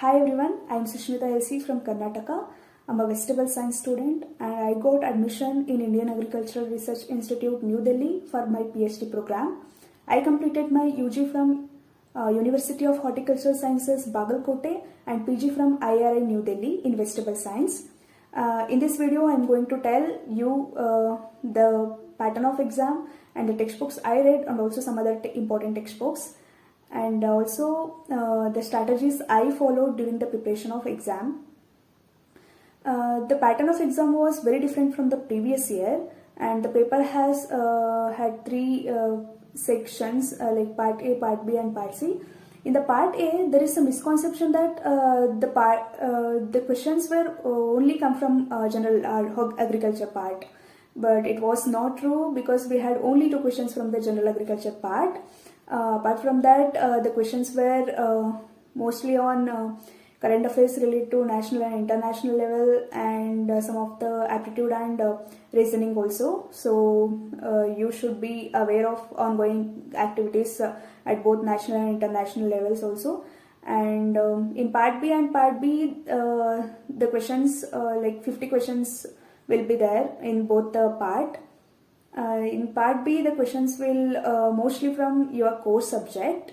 Hi everyone, I am Sushmita LC from Karnataka. I'm a vegetable science student and I got admission in Indian Agricultural Research Institute, New Delhi for my PhD program. I completed my UG from University of Horticultural Sciences, Bagalkote and PG from IRI, New Delhi in vegetable science. In this video, I'm going to tell you the pattern of exam and the textbooks I read and also some other important textbooks, and also the strategies I followed during the preparation of exam. The pattern of exam was very different from the previous year, and the paper has had three sections like part A, part B and part C. In the part A, there is a misconception that the questions were only come from general agriculture part, but it was not true because we had only two questions from the general agriculture part. Apart from that, the questions were mostly on current affairs related to national and international level, and some of the aptitude and reasoning also. So you should be aware of ongoing activities at both national and international levels also. And in part B and part B, the questions like 50 questions will be there in both the part. In part B, the questions will mostly from your core subject,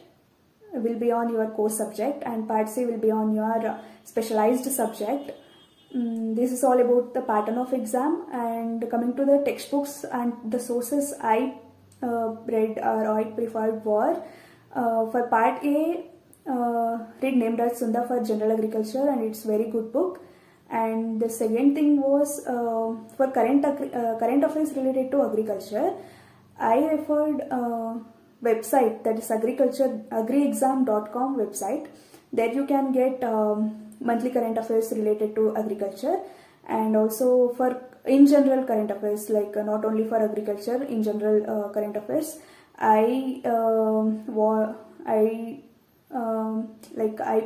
will be on your core subject, and part C will be on your specialized subject. This is all about the pattern of exam. And coming to the textbooks and the sources I read or I preferred were for part A, read Named Sunda for General Agriculture, and it's very good book. And the second thing was for current affairs related to agriculture, I referred website, that is agriexam.com website. There you can get monthly current affairs related to agriculture, and also for in general current affairs, like not only for agriculture, in general current affairs. I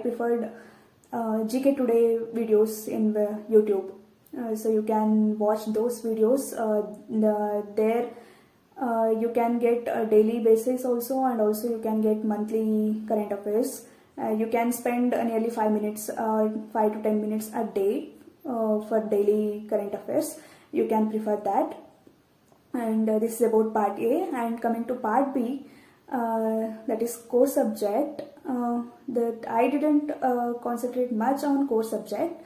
preferred GK Today videos in YouTube, so you can watch those videos there. You can get a daily basis also, and also you can get monthly current affairs. You can spend nearly 5 minutes or 5 to 10 minutes a day for daily current affairs. You can prefer that. And this is about part A. And coming to part B, that is core subject, that I didn't concentrate much on core subject.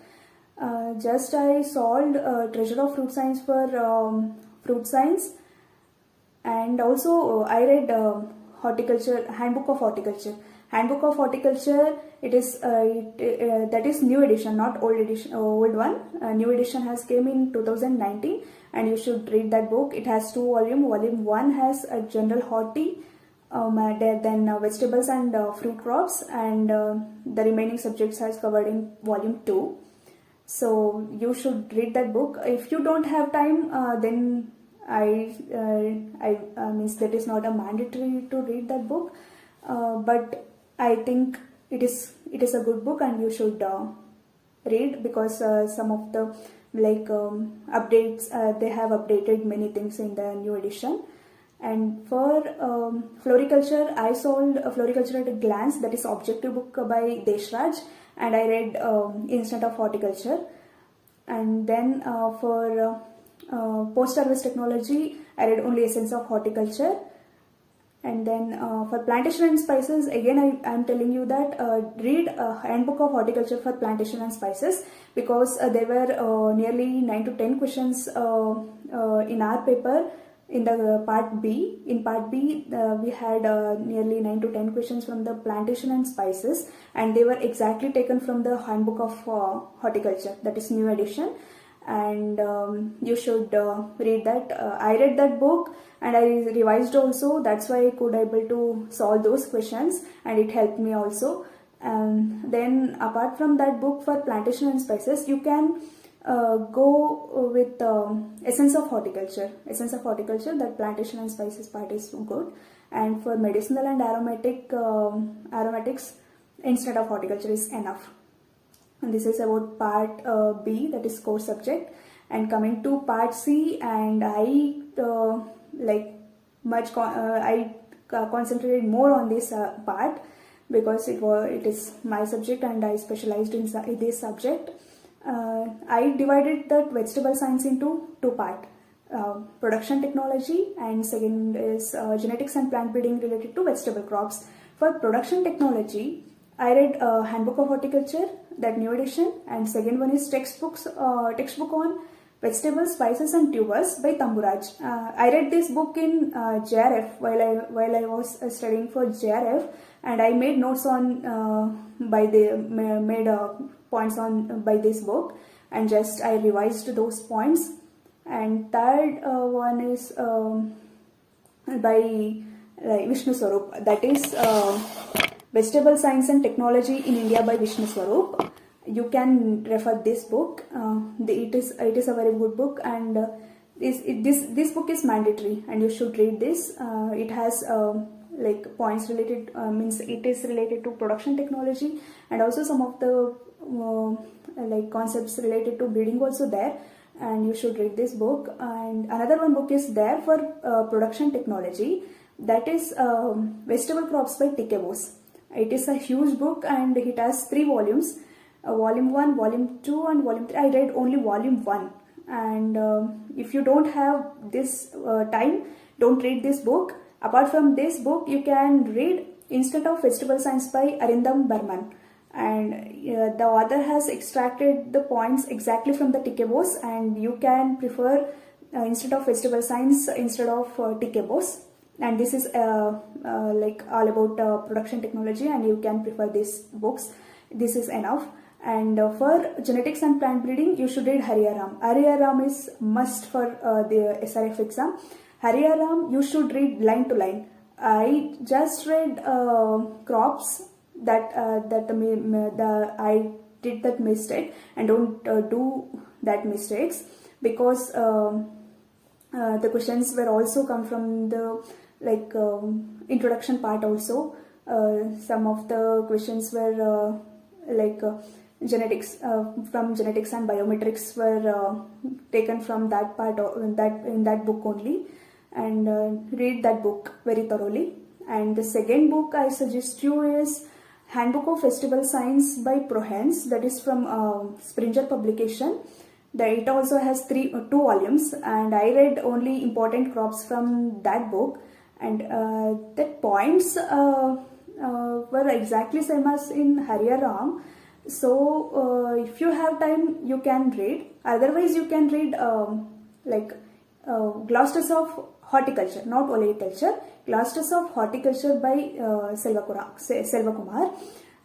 Just I solved Treasure of Fruit Science for fruit science, and also I read horticulture, Handbook of Horticulture. Handbook of Horticulture, it is that is new edition, not old edition, old one. New edition has came in 2019, and you should read that book. It has 2 volumes. Volume 1 has a general horti, then vegetables and fruit crops, and the remaining subjects has covered in volume 2. So you should read that book. If you don't have time, then I means that is not a mandatory to read that book, but I think it is a good book, and you should read, because some of the updates, they have updated many things in the new edition. And for floriculture, I solved Floriculture at a Glance, that is objective book by Deshraj, and I read Instant of Horticulture. And then for post-harvest technology, I read only Essence of Horticulture. And then for plantation and spices, again I am telling you that read Handbook of Horticulture for plantation and spices, because there were nearly 9 to 10 questions in our paper in the part B. In part B, we had nearly 9 to 10 questions from the plantation and spices, and they were exactly taken from the Handbook of Horticulture, that is new edition. And you should read that. I read that book and I revised also. That's why I could able to solve those questions, and it helped me also. Then apart from that book for plantation and spices, you can go with Essence of Horticulture. Essence of Horticulture, that plantation and spices part is good. And for medicinal and aromatics, Instant of Horticulture is enough. And this is about part B, that is core subject. And coming to part C, and I concentrated more on this part. because it is my subject and I specialized in this subject. I divided that vegetable science into two parts. Production technology, and second is genetics and plant breeding related to vegetable crops. For production technology, I read Handbook of Horticulture, that new edition, and second one is textbook on vegetables, spices and tubers by Tamburaj. I read this book in JRF while I was studying for JRF, and I made notes on points on by this book, and just I revised those points. And third one is by Vishnu Swarup, that is Vegetable Science and Technology in India by Vishnu Swarup. You can refer this book. It is a very good book, and this book is mandatory and you should read this. It has like points related, means it is related to production technology, and also some of the like concepts related to breeding also there, and you should read this book. And another one book is there for production technology, that is Vegetable Crops by T.K. Bose. It is a huge book and it has 3 volumes, volume 1, volume 2 and volume 3. I read only volume 1, and if you don't have this time, don't read this book. Apart from this book, you can read Instant of Vegetable Science by Arindam Burman, and the author has extracted the points exactly from the T.K. Bose, and you can prefer Instant of Vegetable Science instead of T.K. Bose. And this is like all about production technology, and you can prefer these books. This is enough. And for genetics and plant breeding, you should read Hariaram. Hariaram is must for the SRF exam. Hariaram you should read line to line. I just read crops that I did that mistake, and don't do that mistakes, because the questions were also come from the introduction part also. Some of the questions were genetics, from genetics and biometrics were taken from that part, in that book only, and read that book very thoroughly. And the second book I suggest you is Handbook of Vegetable Science by Prohans, that is from Springer publication. It also has 2 volumes, and I read only important crops from that book, and the points were exactly same as in Hariaram. So if you have time, you can read. Otherwise, you can read Glosses of Horticulture, not Olericulture, Glosses of Horticulture by Selva Kumar.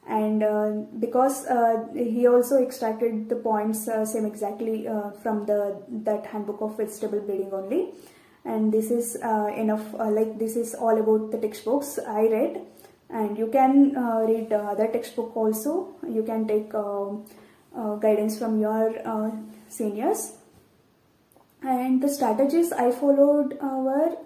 And because he also extracted the points same exactly from that Handbook of Vegetable Breeding only. And this is enough. This is all about the textbooks I read, and you can read other textbook also. You can take guidance from your seniors. And the strategies I followed were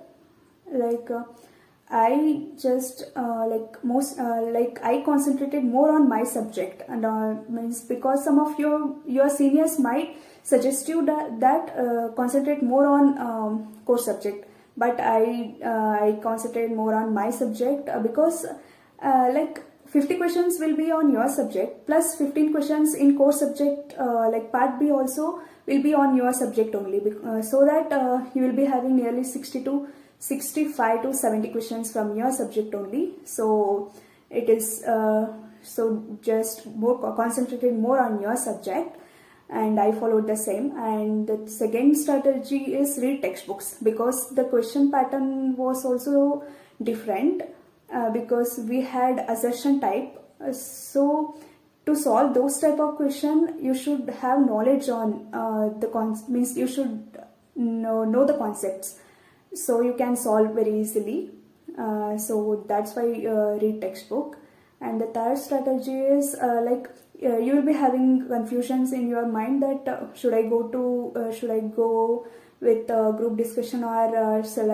I just I concentrated more on my subject, and means because some of your seniors might suggest you that concentrate more on core subject, but I concentrated more on my subject because 50 questions will be on your subject plus 15 questions in core subject, part B also will be on your subject only, so that you will be having nearly 65 to 70 questions from your subject only. So it is so just more concentrated more on your subject, and I followed the same. And the second strategy is read textbooks, because the question pattern was also different, because we had assertion type. So to solve those type of question, you should have knowledge on means you should know the concepts, so you can solve very easily. So that's why read textbook. And the third strategy is you will be having confusions in your mind that should I go with group discussion, or shall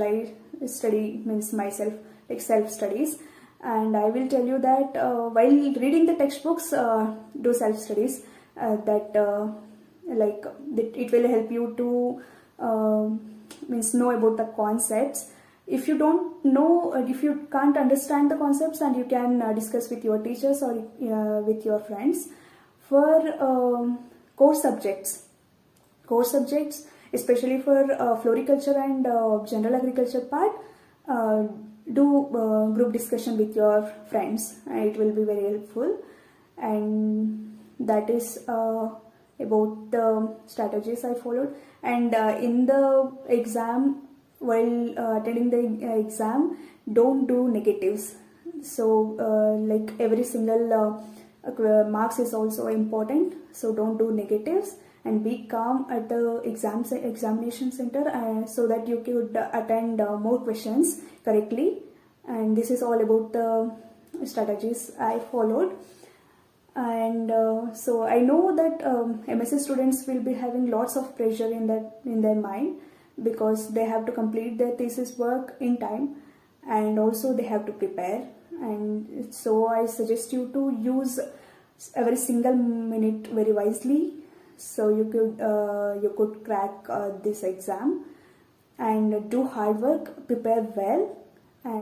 I study means myself, like self studies. And I will tell you that while reading the textbooks, do self studies. It will help you to means know about the concepts. if you don't know, if you can't understand the concepts, and you can discuss with your teachers or with your friends. For core subjects, especially for floriculture and general agriculture part, do group discussion with your friends. It will be very helpful. And that is about the strategies I followed. And in the exam, while attending the exam, don't do negatives. So like every single marks is also important, so don't do negatives, and be calm at the examination center so that you could attend more questions correctly. And this is all about the strategies I followed. And so I know that MSc students will be having lots of pressure in their mind, because they have to complete their thesis work in time, and also they have to prepare. And so I suggest you to use every single minute very wisely, so you could crack this exam. And do hard work, prepare well,